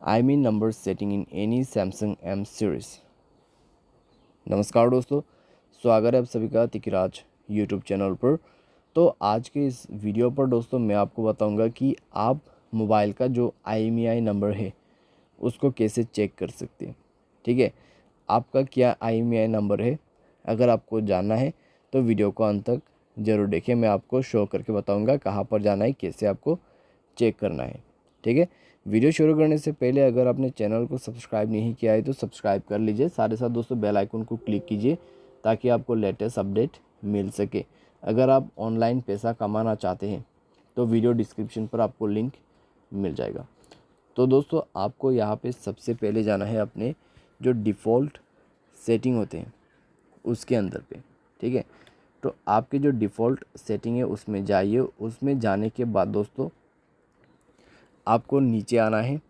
IMEI number setting in any Samsung M series. नमस्कार दोस्तों, स्वागत है आप सभी का तिकिराज यूट्यूब चैनल पर। तो आज के इस वीडियो पर दोस्तों मैं आपको बताऊंगा कि आप मोबाइल का जो IMEI नंबर है उसको कैसे चेक कर सकते हैं। ठीक है, आपका क्या IMEI नंबर है, अगर आपको जानना है तो वीडियो को अंत तक ज़रूर देखें। मैं आपको शो करके बताऊंगा कहाँ पर जाना है, कैसे आपको चेक करना है। ठीक है, वीडियो शुरू करने से पहले अगर आपने चैनल को सब्सक्राइब नहीं किया है तो सब्सक्राइब कर लीजिए। साथ ही साथ दोस्तों बेल आइकन को क्लिक कीजिए ताकि आपको लेटेस्ट अपडेट मिल सके। अगर आप ऑनलाइन पैसा कमाना चाहते हैं तो वीडियो डिस्क्रिप्शन पर आपको लिंक मिल जाएगा। तो दोस्तों आपको यहाँ पे सबसे पहले जाना है अपने जो डिफ़ॉल्ट सेटिंग होते हैं उसके अंदर पे। ठीक है, तो आपके जो डिफ़ॉल्ट सेटिंग है उसमें जाइए। उसमें जाने के बाद दोस्तों आपको नीचे आना है।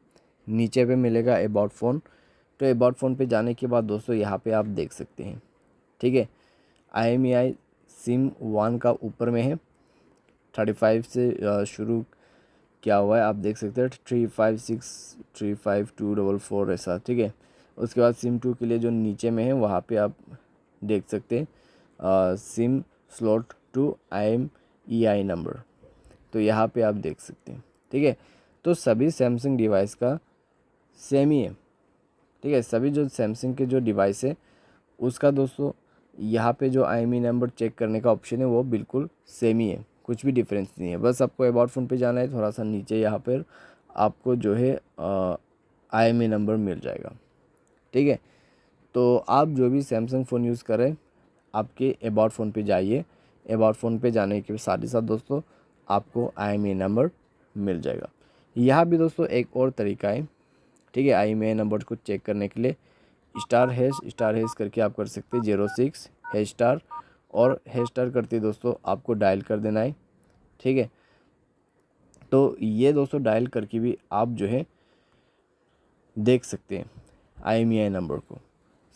नीचे पे मिलेगा अबाउट फ़ोन। तो अबाउट फ़ोन पे जाने के बाद दोस्तों यहाँ पे आप देख सकते हैं। ठीक है, IMEI सिम 1 का ऊपर में है, 35 से शुरू किया हुआ है। आप देख सकते हैं 35635244 ऐसा। ठीक है, उसके बाद सिम 2 के लिए जो नीचे में है वहाँ पे आप देख सकते हैं SIM slot two IMEI number. तो यहाँ पे आप देख सकते हैं। ठीक है, तो सभी सैमसंग डिवाइस का सेम ही है। ठीक है, सभी जो सैमसंग के जो डिवाइस है उसका दोस्तों यहाँ पे जो IMEI नंबर चेक करने का ऑप्शन है वो बिल्कुल सेम ही है, कुछ भी डिफरेंस नहीं है। बस आपको अबाउट फ़ोन पे जाना है, थोड़ा सा नीचे यहाँ पर आपको जो है IMEI नंबर मिल जाएगा। ठीक है, तो आप जो भी सैमसंग फ़ोन यूज़ करें आपके अबाउट फ़ोन पे जाइए। अबाउट फ़ोन पे जाने के साथ ही साथ दोस्तों आपको IMEI नंबर मिल जाएगा। यहाँ भी दोस्तों एक और तरीका है। ठीक है, IMEI नंबर को चेक करने के लिए स्टार हैश करके आप कर सकते हैं 06 हैश स्टार, और हैश स्टार करते दोस्तों आपको डायल कर देना है। ठीक है, तो ये दोस्तों डायल करके भी आप जो है देख सकते हैं IMEI नंबर को।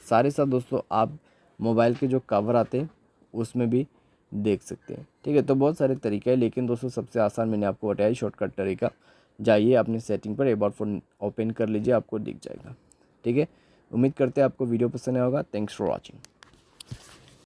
सारे साथ दोस्तों आप मोबाइल के जो कवर आते हैं उसमें भी देख सकते हैं। ठीक है, तो बहुत सारे तरीके हैं, लेकिन दोस्तों सबसे आसान मैंने आपको बताया शॉर्टकट तरीका। जाइए अपने सेटिंग पर अबाउट फ़ोन ओपन कर लीजिए, आपको दिख जाएगा। ठीक है, उम्मीद करते हैं आपको वीडियो पसंद आया होगा। Thanks for watching.